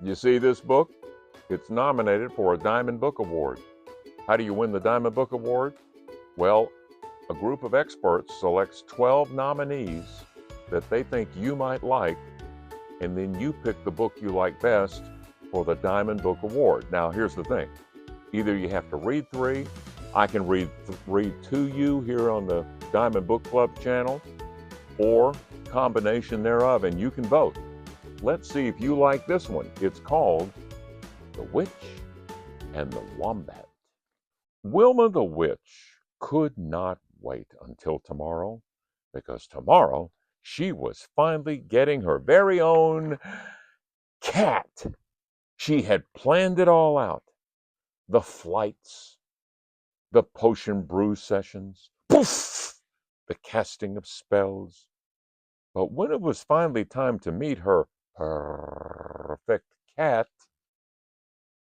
You see this book? It's nominated for a Diamond Book Award. How do you win the Diamond Book Award? Well, a group of experts selects 12 nominees that they think you might like, and then you pick the book you like best for the Diamond Book Award. Now, here's the thing. Either you have to read 3, I can read to you here on the Diamond Book Club channel, or combination thereof, and you can vote. Let's see if you like this one. It's called The Witch and the Wombat. Wilma the Witch could not wait until tomorrow, because tomorrow she was finally getting her very own cat. She had planned it all out. The flights, the potion brew sessions, poof, the casting of spells. But when it was finally time to meet her perfect cat,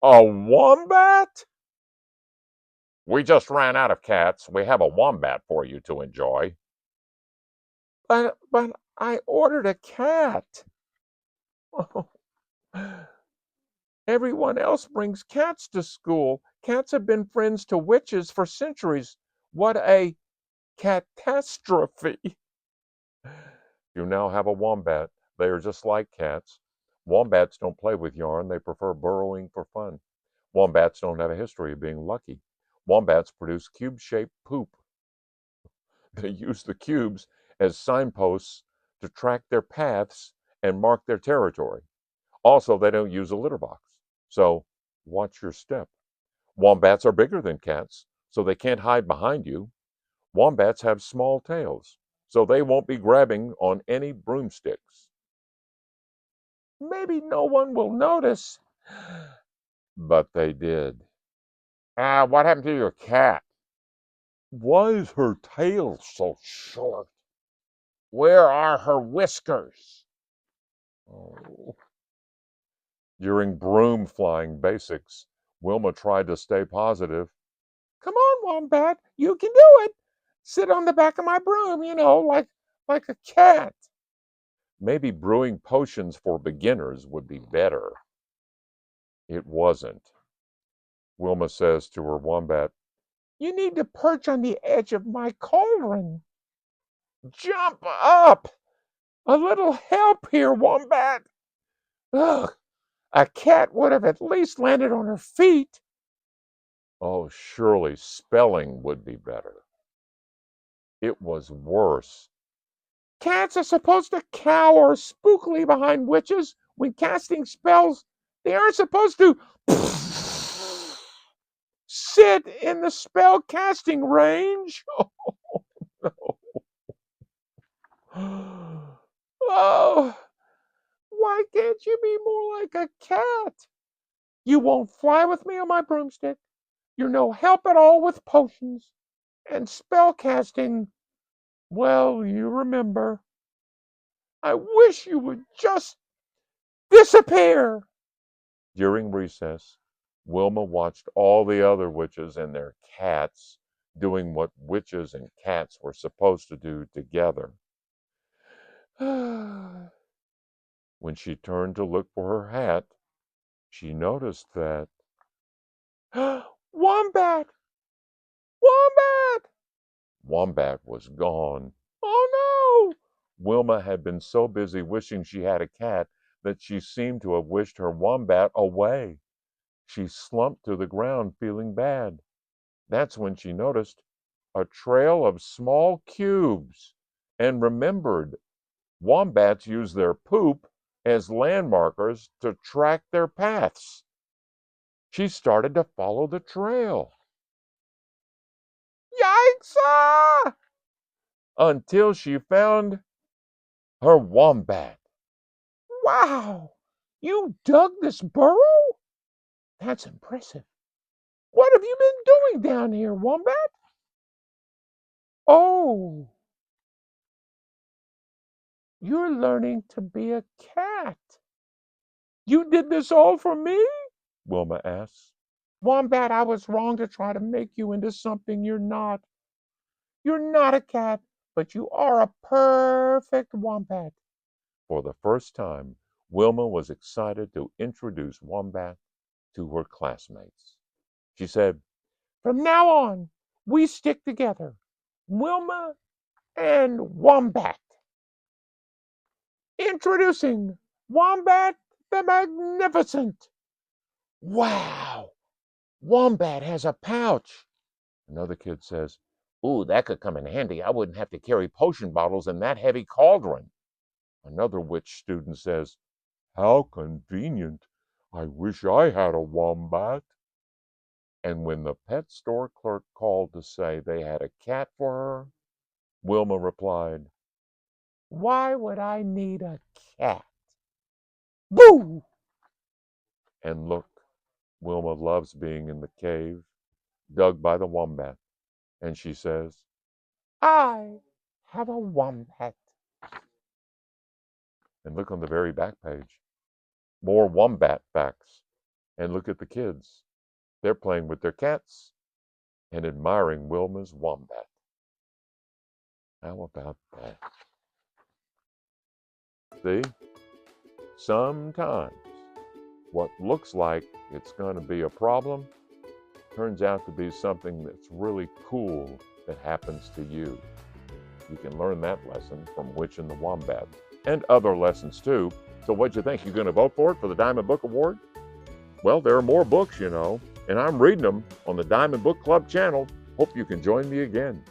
a wombat? We just ran out of cats. We have a wombat for you to enjoy. But I ordered a cat. Oh, everyone else brings cats to school. Cats have been friends to witches for centuries. What a catastrophe. You now have a wombat. They are just like cats. Wombats don't play with yarn. They prefer burrowing for fun. Wombats don't have a history of being lucky. Wombats produce cube-shaped poop. They use the cubes as signposts to track their paths and mark their territory. Also, they don't use a litter box. So watch your step. Wombats are bigger than cats, so they can't hide behind you. Wombats have small tails, so they won't be grabbing on any broomsticks. Maybe no one will notice. But they did. What happened to your cat? Why is her tail so short? Where are her whiskers? Oh. During broom flying basics, Wilma tried to stay positive. Come on, Wombat, you can do it. Sit on the back of my broom, like a cat. Maybe brewing potions for beginners would be better. It wasn't. Wilma says to her wombat, you need to perch on the edge of my cauldron. Jump up! A little help here, wombat. Ugh, a cat would have at least landed on her feet. Oh, surely spelling would be better. It was worse. Cats are supposed to cower spookily behind witches when casting spells. They aren't supposed to sit in the spell casting range. Oh, why can't you be more like a cat? You won't fly with me on my broomstick. You're no help at all with potions. And spell casting, well, you remember. I wish you would just disappear. During recess, Wilma watched all the other witches and their cats doing what witches and cats were supposed to do together. When she turned to look for her hat, she noticed that Wombat! Wombat! Wombat was gone. Oh no! Wilma had been so busy wishing she had a cat that she seemed to have wished her wombat away. She slumped to the ground feeling bad. That's when she noticed a trail of small cubes and remembered wombats use their poop as landmarkers to track their paths. She started to follow the trail. Yikes! Until she found her wombat. Wow! You dug this burrow? That's impressive. What have you been doing down here, Wombat? Oh, you're learning to be a cat. You did this all for me? Wilma asks. Wombat, I was wrong to try to make you into something you're not. You're not a cat, but you are a perfect wombat. For the first time, Wilma was excited to introduce Wombat to her classmates. She said, "From now on, we stick together, Wilma and Wombat. Introducing Wombat the Magnificent." "Wow, Wombat has a pouch." Another kid says, "Ooh, that could come in handy. I wouldn't have to carry potion bottles in that heavy cauldron." Another witch student says, "How convenient. I wish I had a wombat." And when the pet store clerk called to say they had a cat for her, Wilma replied, "Why would I need a cat? Boo!" And look, Wilma loves being in the cave dug by the wombat. And she says, "I have a wombat." And look on the very back page. More wombat facts. And look at the kids. They're playing with their cats and admiring Wilma's wombat. How about that? See? Sometimes what looks like it's going to be a problem turns out to be something that's really cool that happens to you. You can learn that lesson from Witch and the Wombat and other lessons too. So what'd you think? You going to vote for it for the Diamond Book Award? Well, there are more books, and I'm reading them on the Diamond Book Club channel. Hope you can join me again.